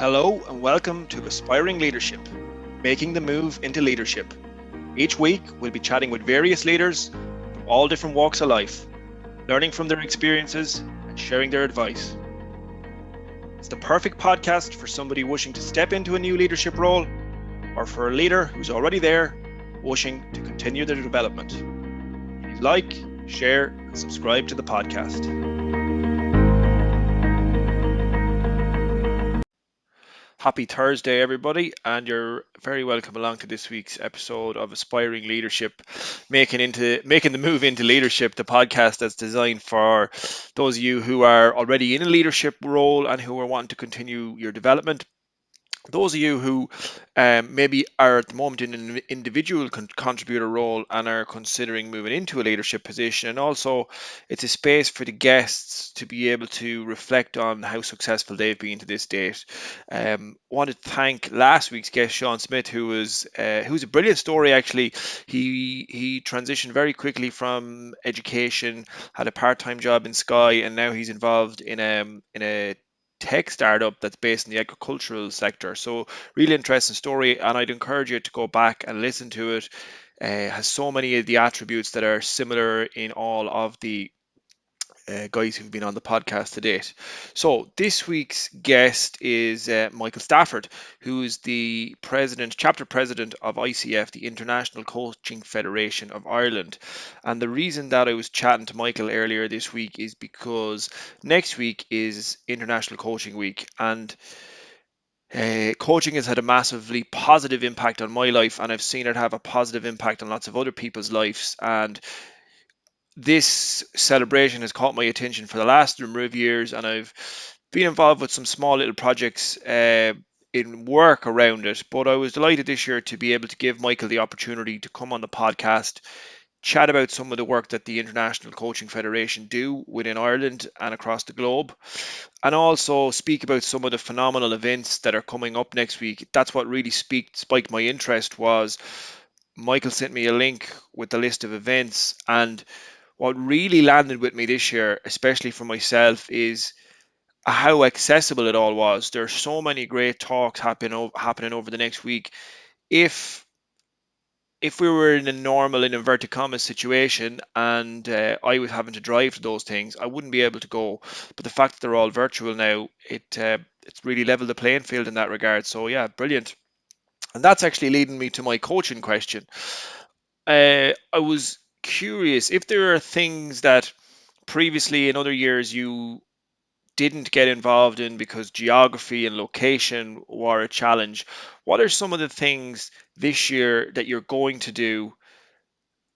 Hello and welcome to Aspiring Leadership, Making the Move into Leadership. Each week, we'll be chatting with various leaders from all different walks of life, learning from their experiences and sharing their advice. It's the perfect podcast for somebody wishing to step into a new leadership role or for a leader who's already there, wishing to continue their development. Please like, share, and subscribe to the podcast. Happy Thursday, everybody, and you're very welcome along to this week's episode of Aspiring Leadership, making the move into leadership, the podcast that's designed for those of you who are already in a leadership role and who are wanting to continue your development. Those of you who maybe are at the moment in an individual contributor role and are considering moving into a leadership position, and also it's a space for the guests to be able to reflect on how successful they've been to this date. Want to thank last week's guest, Sean Smith, who's a brilliant story actually. He transitioned very quickly from education, had a part-time job in Sky, and now he's involved in a tech startup that's based in the agricultural sector. So really interesting story, and I'd encourage you to go back and listen to it. Has so many of the attributes that are similar in all of the guys who've been on the podcast to date. So this week's guest is Michael Stafford, who is the chapter president of ICF, the International Coaching Federation of Ireland. And the reason that I was chatting to Michael earlier this week is because next week is International Coaching Week, and coaching has had a massively positive impact on my life, and I've seen it have a positive impact on lots of other people's lives. And this celebration has caught my attention for the last number of years, and I've been involved with some small little projects in work around it. But I was delighted this year to be able to give Michael the opportunity to come on the podcast, chat about some of the work that the International Coaching Federation do within Ireland and across the globe, and also speak about some of the phenomenal events that are coming up next week. That's what really spiked my interest. Was Michael sent me a link with the list of events, and what really landed with me this year, especially for myself, is how accessible it all was. There's so many great talks happening over the next week. If we were in a normal, in inverted commas, situation and I was having to drive to those things, I wouldn't be able to go. But the fact that they're all virtual now, it's really leveled the playing field in that regard. So yeah, brilliant. And that's actually leading me to my coaching question. I was curious if there are things that previously in other years you didn't get involved in because geography and location were a challenge. What are some of the things this year that you're going to do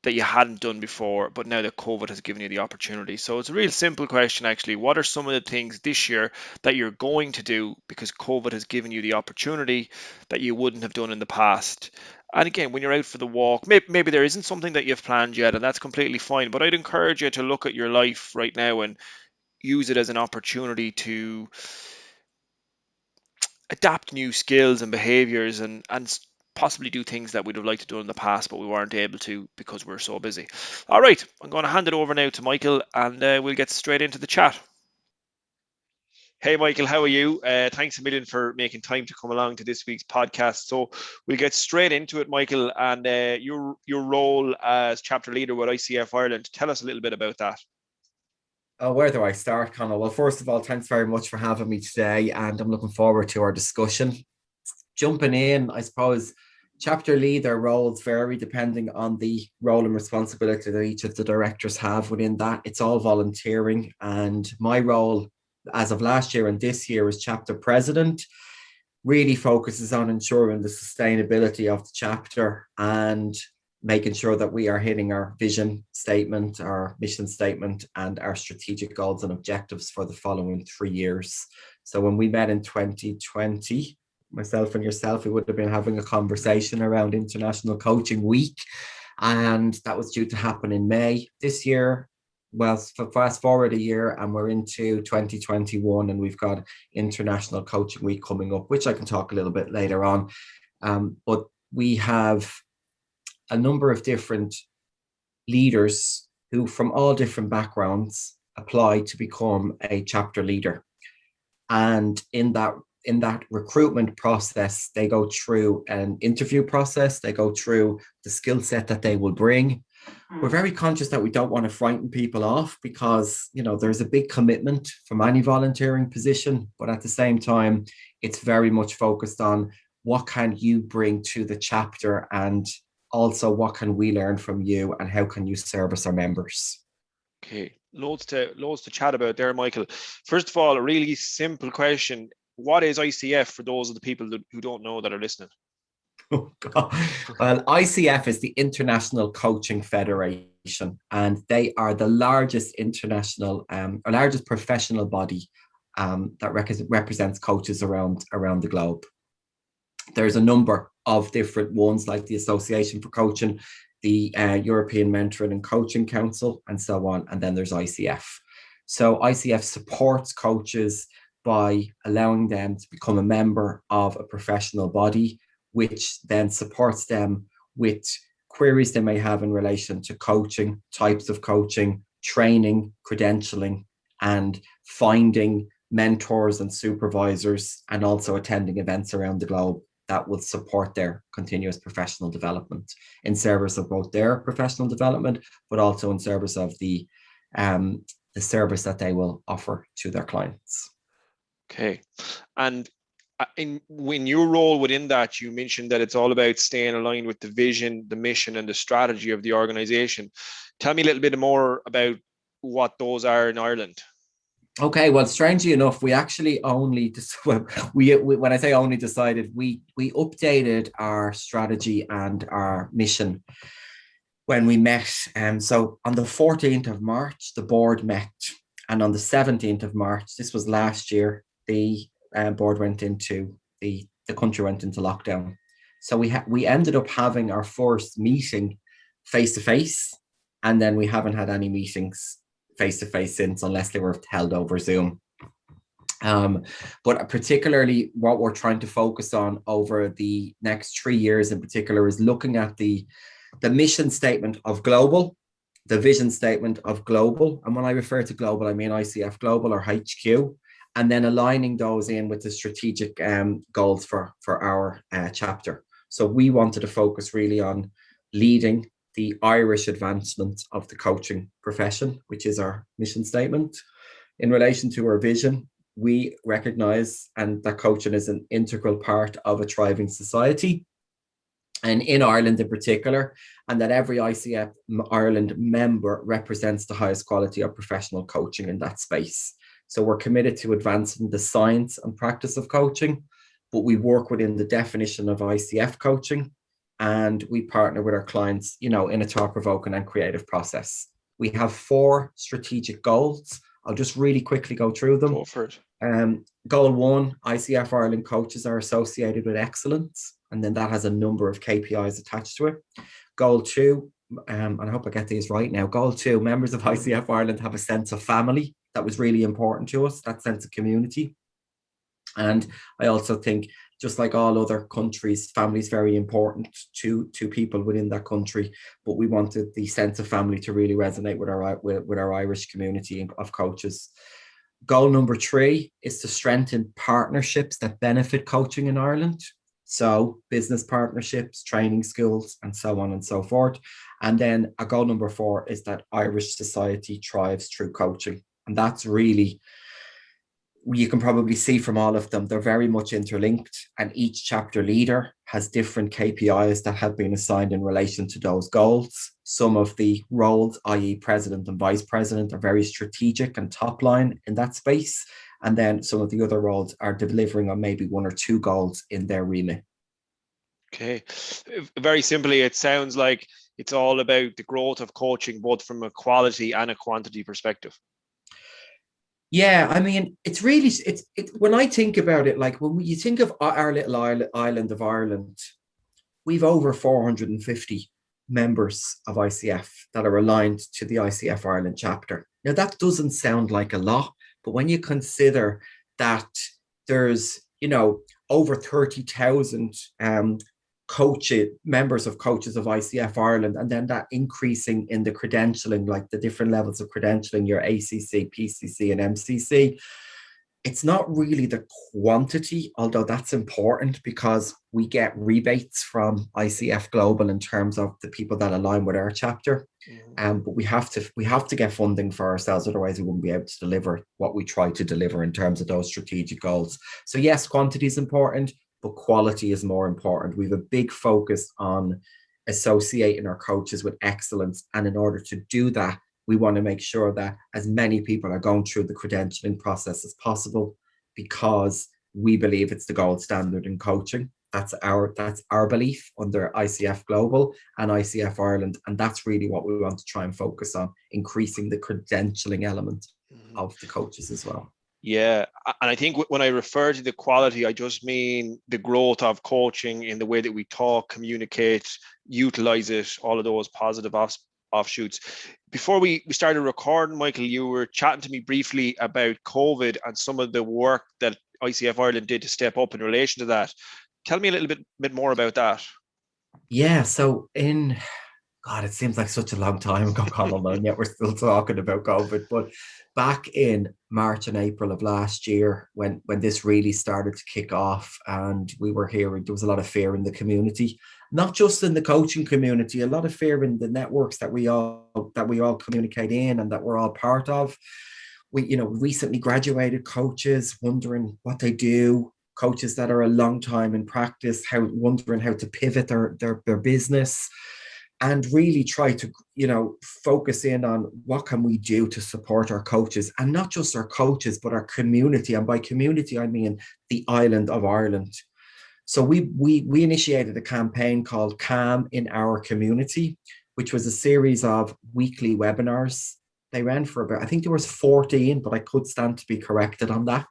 that you hadn't done before, but now that COVID has given you the opportunity? So it's a real simple question, actually. What are some of the things this year that you're going to do because COVID has given you the opportunity that you wouldn't have done in the past? And again, when you're out for the walk, maybe there isn't something that you've planned yet, and that's completely fine. But I'd encourage you to look at your life right now and use it as an opportunity to adapt new skills and behaviors, and possibly do things that we'd have liked to do in the past, but we weren't able to because we're so busy. All right, I'm going to hand it over now to Michael, and we'll get straight into the chat. Hey, Michael, how are you? Thanks a million for making time to come along to this week's podcast. So we'll get straight into it, Michael, and your role as chapter leader with ICF Ireland. Tell us a little bit about that. Where do I start, Conor? Well, first of all, thanks very much for having me today, and I'm looking forward to our discussion. Jumping in, I suppose chapter leader roles vary depending on the role and responsibility that each of the directors have within that. It's all volunteering, and my role as of last year and this year as chapter president really focuses on ensuring the sustainability of the chapter and making sure that we are hitting our vision statement, our mission statement, and our strategic goals and objectives for the following 3 years. So when we met in 2020, myself and yourself, we would have been having a conversation around International Coaching Week, and that was due to happen in May. This year, well, fast forward a year and we're into 2021, and we've got International Coaching Week coming up, which I can talk a little bit later on. But we have a number of different leaders who, from all different backgrounds, apply to become a chapter leader. And in in that recruitment process, they go through an interview process, they go through the skill set that they will bring. We're very conscious that we don't want to frighten people off because, there's a big commitment from any volunteering position, but at the same time, it's very much focused on what can you bring to the chapter, and also what can we learn from you, and how can you service our members. Okay, loads to chat about there, Michael. First of all, a really simple question: what is ICF for those of the people who don't know that are listening? Oh, God. Well, ICF is the International Coaching Federation, and they are the largest or largest professional body that represents coaches around the globe. There's a number of different ones, like the Association for Coaching, the European Mentoring and Coaching Council, and so on. And then there's ICF. So ICF supports coaches by allowing them to become a member of a professional body, which then supports them with queries they may have in relation to coaching, types of coaching, training, credentialing, and finding mentors and supervisors, and also attending events around the globe that will support their continuous professional development in service of both their professional development, but also in service of the service that they will offer to their clients. Okay. And in your role within that, you mentioned that it's all about staying aligned with the vision, the mission, and the strategy of the organization. Tell me a little bit more about what those are in Ireland. Okay, well, strangely enough, we actually only when I say only decided, we updated our strategy and our mission when we met. So on the 14th of March, the board met, and on the 17th of March, this was last year, the board went into the country went into lockdown. So we ended up having our first meeting face to face, and then we haven't had any meetings face to face since, unless they were held over Zoom. But particularly what we're trying to focus on over the next 3 years in particular is looking at the mission statement of global, the vision statement of global. And when I refer to global, I mean ICF Global or HQ, and then aligning those in with the strategic goals for our chapter. So we wanted to focus really on leading the Irish advancement of the coaching profession, which is our mission statement. In relation to our vision, we recognize that coaching is an integral part of a thriving society, and in Ireland in particular, and that every ICF Ireland member represents the highest quality of professional coaching in that space. So we're committed to advancing the science and practice of coaching, but we work within the definition of ICF coaching, and we partner with our clients, in a thought-provoking and creative process. We have 4 strategic goals. I'll just really quickly go through them. Go for it. Goal 1, ICF Ireland coaches are associated with excellence, and then that has a number of KPIs attached to it. Goal 2, and I hope I get these right now. Goal 2, members of ICF Ireland have a sense of family. That was really important to us, that sense of community. And I also think, just like all other countries, family is very important to people within that country. But we wanted the sense of family to really resonate with our Irish community of coaches. Goal number 3 is to strengthen partnerships that benefit coaching in Ireland. So business partnerships, training schools, and so on and so forth. And then a goal number 4 is that Irish society thrives through coaching. And that's really, you can probably see from all of them, they're very much interlinked, and each chapter leader has different KPIs that have been assigned in relation to those goals. Some of the roles, i.e. president and vice president, are very strategic and top line in that space. And then some of the other roles are delivering on maybe 1 or 2 goals in their remit. Okay. Very simply, it sounds like it's all about the growth of coaching, both from a quality and a quantity perspective. Yeah, I mean, it's really, when I think about it, like when you think of our little island of Ireland, we've over 450 members of ICF that are aligned to the ICF Ireland chapter. Now, that doesn't sound like a lot, but when you consider that there's, over 30,000 members of coaches of ICF Ireland, and then that increasing in the credentialing, like the different levels of credentialing, your ACC, PCC, and MCC, It's not really the quantity, although that's important because we get rebates from ICF Global in terms of the people that align with our chapter. Mhm. But we have to get funding for ourselves, otherwise we wouldn't be able to deliver what we try to deliver in terms of those strategic goals. So yes, quantity is important, but quality is more important. We have a big focus on associating our coaches with excellence, and in order to do that, we want to make sure that as many people are going through the credentialing process as possible, because we believe it's the gold standard in coaching. That's our belief under ICF Global and ICF Ireland, and that's really what we want to try and focus on, increasing the credentialing element Mhm. of the coaches as well. Yeah, and I think when I refer to the quality, I just mean the growth of coaching in the way that we talk, communicate, utilize it, all of those positive offshoots. Before we started recording, Michael, you were chatting to me briefly about COVID and some of the work that ICF Ireland did to step up in relation to that. Tell me a little bit more about that. Yeah, so in God, it seems like such a long time ago, Colin, and yet we're still talking about COVID. But back in March and April of last year, when this really started to kick off, and we were hearing there was a lot of fear in the community, not just in the coaching community, a lot of fear in the networks that we all communicate in and that we're all part of. We, recently graduated coaches wondering what they do. Coaches that are a long time in practice, wondering how to pivot their business, and really try to focus in on what can we do to support our coaches, and not just our coaches but our community. And by community I mean the island of Ireland. So we initiated a campaign called Calm in Our Community, which was a series of weekly webinars. They ran for about, I think there was 14, but I could stand to be corrected on that.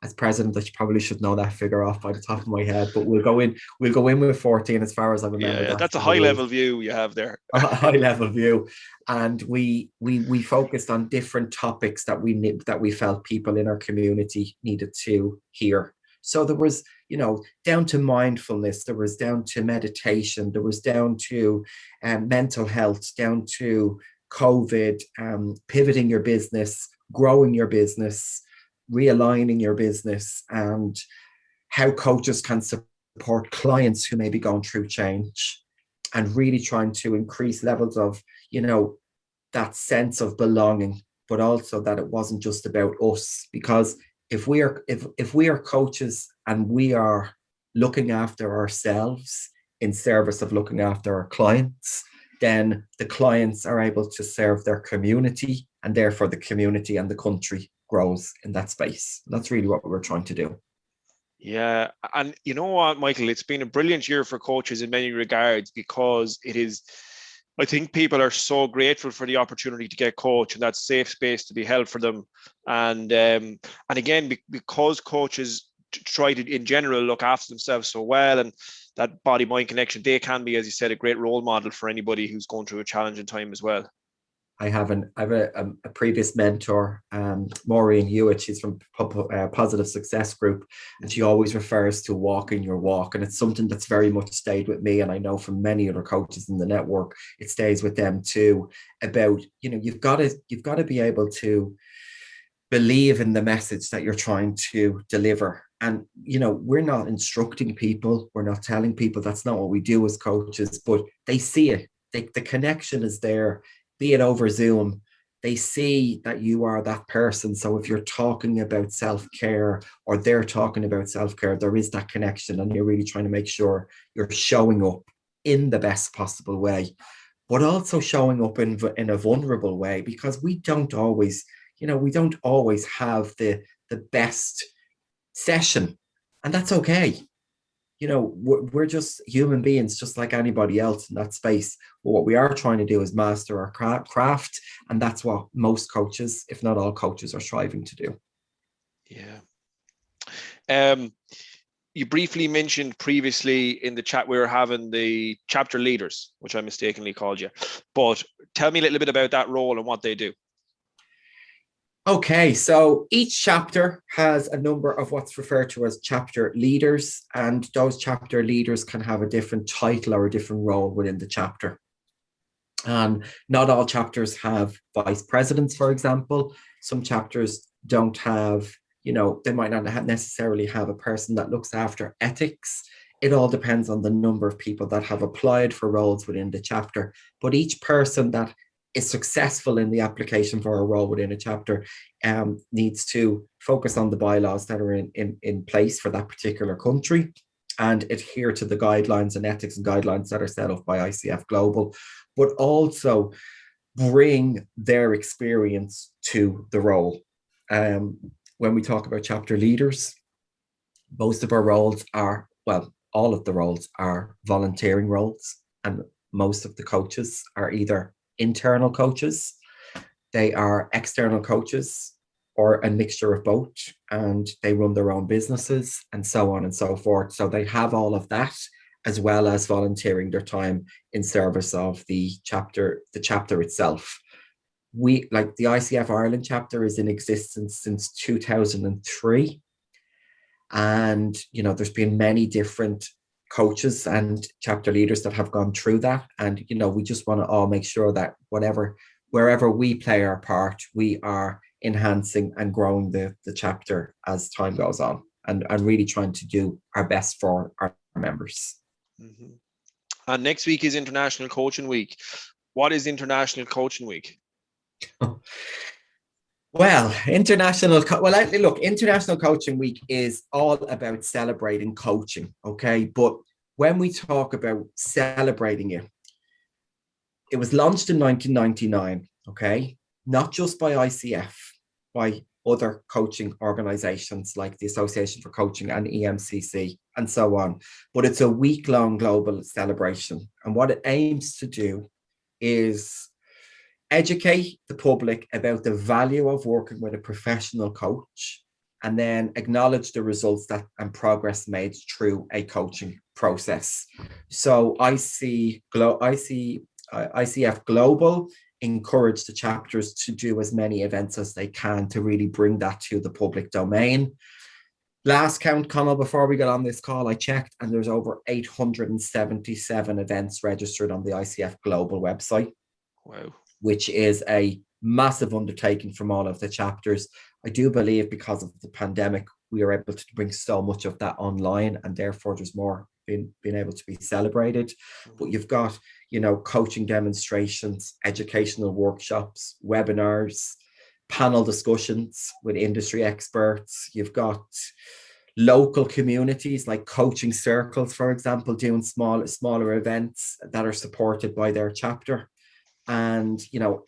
As president, I probably should know that figure off by the top of my head, but we'll go in with 14 as far as I remember Yeah, that that's a from the high rules. level view you have there. A high level view, and we focused on different topics that we felt people in our community needed to hear. So there was, down to mindfulness, there was down to meditation, there was down to mental health, down to COVID, pivoting your business, growing your business, realigning your business, and how coaches can support clients who may be going through change, and really trying to increase levels of, that sense of belonging, but also that it wasn't just about us. Because if we are coaches and we are looking after ourselves in service of looking after our clients, then the clients are able to serve their community, and therefore the community and the country grows in that space. That's really what we're trying to do. Yeah, and you know what, Michael, it's been a brilliant year for coaches in many regards because it is. I think people are so grateful for the opportunity to get coach and that safe space to be held for them, and again because coaches try to in general look after themselves so well, and that body mind connection, they can be, as you said, a great role model for anybody who's going through a challenging time as well. I have a previous mentor, Maureen Hewitt. She's from Positive Success Group, and she always refers to walking your walk, and it's something that's very much stayed with me. And I know from many other coaches in the network, it stays with them too. About, you've got to be able to believe in the message that you're trying to deliver. And we're not instructing people, we're not telling people. That's not what we do as coaches, but they see it. The connection is there, be it over Zoom. They see that you are that person. So if you're talking about self-care or they're talking about self-care, there is that connection, and you're really trying to make sure you're showing up in the best possible way, but also showing up in a vulnerable way, because we don't always have the best session, and that's okay. We're just human beings, just like anybody else in that space. But what we are trying to do is master our craft, and that's what most coaches, if not all coaches, are striving to do. Yeah. Um, you briefly mentioned previously in the chat we were having the chapter leaders, which I mistakenly called you. But tell me a little bit about that role and what they do. Okay, so each chapter has a number of what's referred to as chapter leaders, and those chapter leaders can have a different title or a different role within the chapter. And not all chapters have vice presidents, for example. Some chapters don't have They might not necessarily have a person that looks after ethics. It all depends on the number of people that have applied for roles within the chapter. But each person that is successful in the application for a role within a chapter needs to focus on the bylaws that are in place for that particular country and adhere to the guidelines and ethics and guidelines that are set up by ICF Global, but also bring their experience to the role. When we talk about chapter leaders, most of our roles are, well, all of the roles are volunteering roles, and most of the coaches are either internal coaches, they are external coaches, or a mixture of both, and they run their own businesses and so on and so forth. So they have all of that as well as volunteering their time in service of the chapter itself. We, like, the ICF Ireland chapter is in existence since 2003, and there's been many different coaches and chapter leaders that have gone through that, and we just want to all make sure that wherever we play our part, we are enhancing and growing the chapter as time goes on, and really trying to do our best for our members. Mm-hmm. And next week is International Coaching Week. What is International Coaching Week? Well, International Coaching Week is all about celebrating coaching, okay? But when we talk about celebrating it, it was launched in 1999, okay? Not just by ICF, by other coaching organizations like the Association for Coaching and EMCC and so on. But it's a week-long global celebration. And what it aims to do is educate the public about the value of working with a professional coach, and then acknowledge the results that and progress made through a coaching process. So ICF Global encourage the chapters to do as many events as they can to really bring that to the public domain. Last count, Connell, before we got on this call, I checked, and there's over 877 events registered on the ICF Global website. Wow. Which is a massive undertaking from all of the chapters. I do believe because of the pandemic, we are able to bring so much of that online, and therefore there's more being able to be celebrated. But you've got, coaching demonstrations, educational workshops, webinars, panel discussions with industry experts. You've got local communities like coaching circles, for example, doing smaller events that are supported by their chapter. And,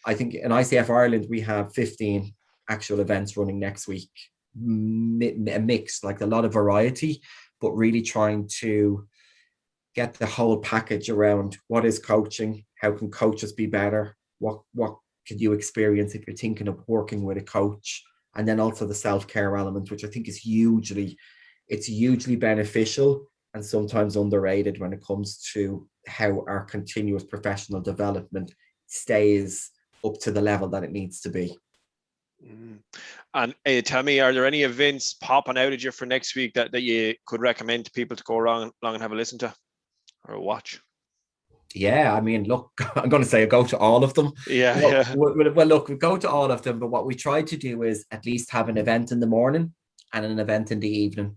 I think in ICF Ireland, we have 15 actual events running next week, a mix, like a lot of variety, but really trying to get the whole package around what is coaching, how can coaches be better, what could you experience if you're thinking of working with a coach, and then also the self-care element, which I think is hugely beneficial and sometimes underrated when it comes to how our continuous professional development stays up to the level that it needs to be. And tell me, are there any events popping out at you for next week that you could recommend to people to go along and have a listen to or watch? Yeah, I mean, look, I'm going to say go to all of them. Yeah. Well, look, we go to all of them, but what we try to do is at least have an event in the morning and an event in the evening.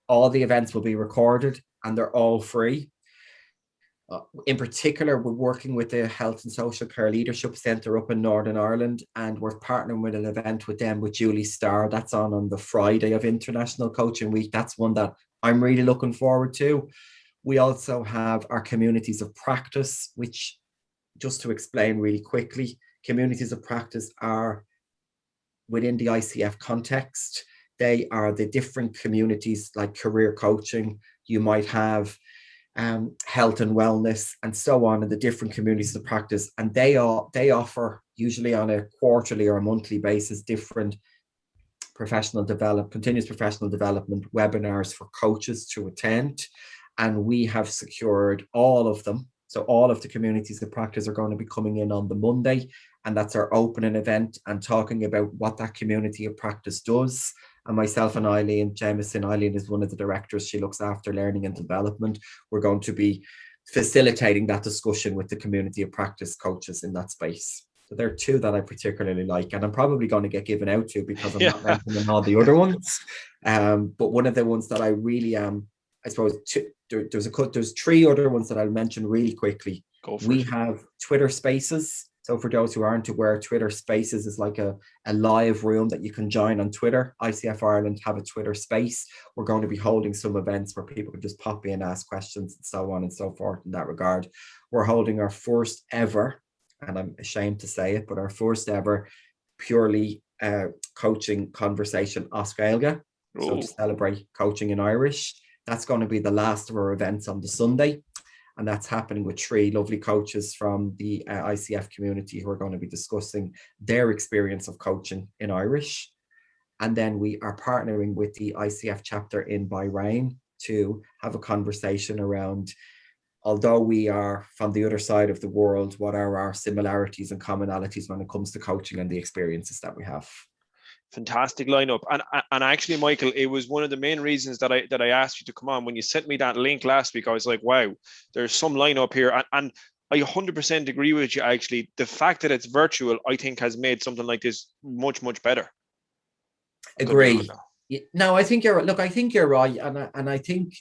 All the events will be recorded and they're all free. In particular, we're working with the Health and Social Care Leadership Centre up in Northern Ireland, and we're partnering with an event with them with Julie Starr. That's on the Friday of International Coaching Week. That's one that I'm really looking forward to. We also have our communities of practice, which, just to explain really quickly, communities of practice are within the ICF context. They are the different communities like career coaching. You might have health and wellness and so on in the different communities of practice. And they offer, usually on a quarterly or a monthly basis, different continuous professional development webinars for coaches to attend. And we have secured all of them. So all of the communities of practice are going to be coming in on the Monday, and that's our opening event and talking about what that community of practice does. And myself and Eileen Jameson, Eileen is one of the directors. She looks after learning and development. We're going to be facilitating that discussion with the community of practice coaches in that space. So there are two that I particularly like, and I'm probably going to get given out to because I'm Yeah, not mentioning all the other ones. But one of the ones that I really am, I suppose, there's three other ones that I'll mention really quickly. go for We it. have Twitter Spaces. So for those who aren't aware, Twitter Spaces is like a live room that you can join on Twitter. ICF Ireland have a Twitter space. We're going to be holding some events where people can just pop in, ask questions, and so on and so forth in that regard. We're holding our first ever, and I'm ashamed to say it, but our first ever purely coaching conversation Oscailga. So to Oh, celebrate coaching in Irish. That's going to be the last of our events on the Sunday. And that's happening with three lovely coaches from the ICF community who are going to be discussing their experience of coaching in Irish. And then we are partnering with the ICF chapter in Bahrain to have a conversation around, although we are from the other side of the world, what are our similarities and commonalities when it comes to coaching and the experiences that we have. fantastic lineup. And actually, Michael, it was one of the main reasons that I asked you to come on. When you sent me that link last week, I was like, wow, there's some lineup here. And I 100% agree with you. Actually, the fact that it's virtual, I think, has made something like this much, much better. I could be wrong Agree. now. No, I think you're. Look, I think you're right, and I think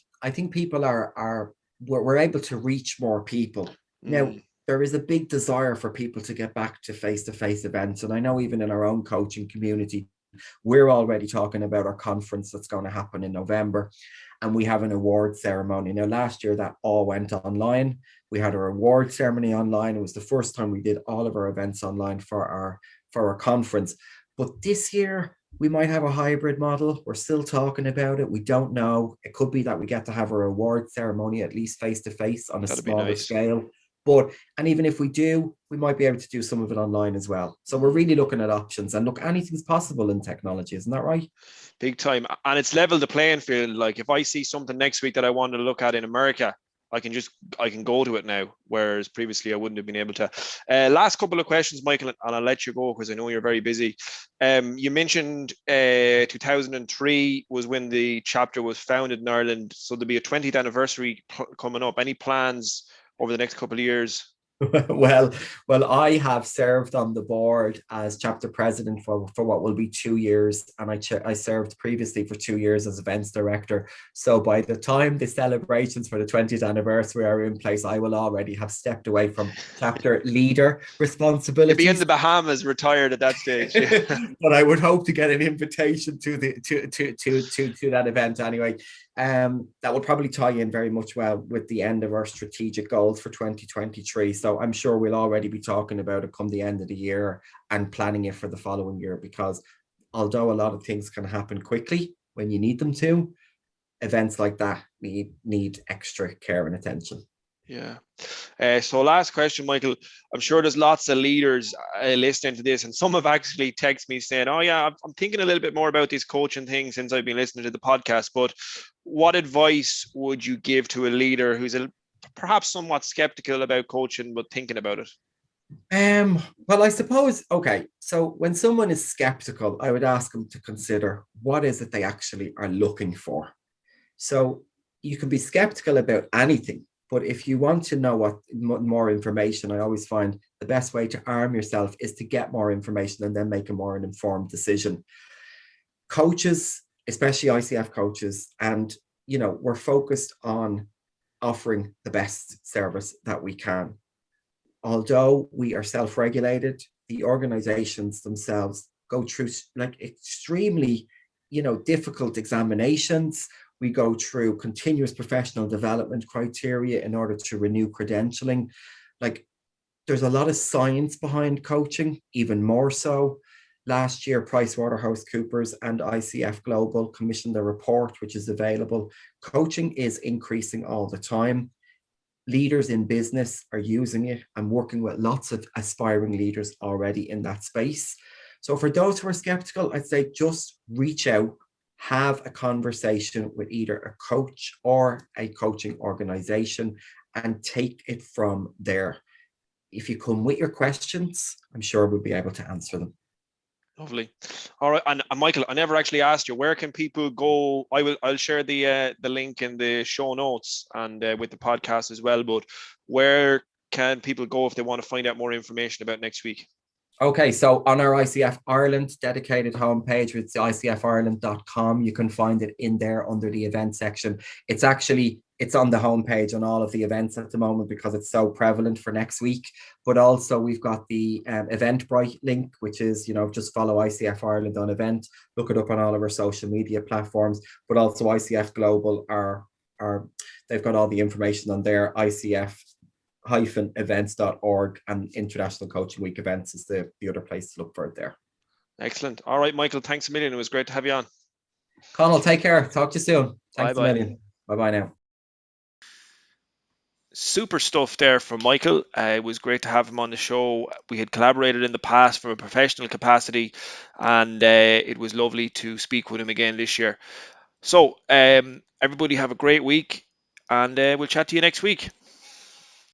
people are we're able to reach more people now. Mm, There is a big desire for people to get back to face events, and I know even in our own coaching community, we're already talking about our conference that's going to happen in November, and we have an award ceremony. Now, last year that all went online. We had our award ceremony online. It was the first time we did all of our events online for our conference. But this year we might have a hybrid model. We're still talking about it. We don't know. It could be that we get to have our award ceremony at least face to face on a that'd be smaller nice. scale. But and even if we do, we might be able to do some of it online as well. So we're really looking at options. And look, anything's possible in technology, isn't that right? Big time. And it's leveled the playing field. Like if I see something next week that I want to look at in America, I can go to it now, whereas previously I wouldn't have been able to. Last couple of questions, Michael, and I'll let you go because I know you're very busy. You mentioned 2003 was when the chapter was founded in Ireland, so there'll be a 20th anniversary coming up. Any plans over the next couple of years? well, well, I have served on the board as chapter president for what will be 2 years, and I served previously for 2 years as events director. So by the time the celebrations for the 20th anniversary are in place, I will already have stepped away from chapter leader You'll be in responsibilities. the Bahamas, retired at that stage. But I would hope to get an invitation to the to that event anyway. That will probably tie in very much well with the end of our strategic goals for 2023. So I'm sure we'll already be talking about it come the end of the year and planning it for the following year, because although a lot of things can happen quickly when you need them to, events like that need extra care and attention. Yeah. So last question, Michael. I'm sure there's lots of leaders listening to this, and some have actually texted me saying, "Oh yeah, I'm thinking a little bit more about this coaching thing since I've been listening to the podcast." But what advice would you give to a leader who's perhaps somewhat skeptical about coaching but thinking about it? Well, I suppose, okay, so when someone is skeptical, I would ask them to consider what is it they actually are looking for. So you can be skeptical about anything, but if you want to know what more information, I always find the best way to arm yourself is to get more information and then make a more informed decision. Coaches, especially ICF coaches, and we're focused on offering the best service that we can. Although we are self-regulated, the organizations themselves go through like extremely, difficult examinations. We go through continuous professional development criteria in order to renew credentialing. Like, there's a lot of science behind coaching, even more so. Last year, PricewaterhouseCoopers and ICF Global commissioned a report which is available. Coaching is increasing all the time. Leaders in business are using it. I'm working with lots of aspiring leaders already in that space. So for those who are skeptical, I'd say just reach out, have a conversation with either a coach or a coaching organization, and take it from there. If you come with your questions, I'm sure we'll be able to answer them. Lovely. All right, and Michael, I never actually asked you where can people go. I'll share the link in the show notes and with the podcast as well. But where can people go if they want to find out more information about next week? Okay, so on our ICF Ireland dedicated homepage, it's icfireland.com. You can find it in there under the event section. It's on the homepage on all of the events at the moment because it's so prevalent for next week. But also we've got the Eventbrite link, which is, just follow ICF Ireland on event, look it up on all of our social media platforms, but also ICF Global are they've got all the information on their ICF-events.org, and International Coaching Week events is the other place to look for it there. Excellent. All right, Michael, thanks a million. It was great to have you on. Connell, take care. Talk to you soon. Bye Thanks a bye. million. Bye bye now. Super stuff there from Michael. It was great to have him on the show. We had collaborated in the past from a professional capacity, and it was lovely to speak with him again this year. So, everybody have a great week, and we'll chat to you next week.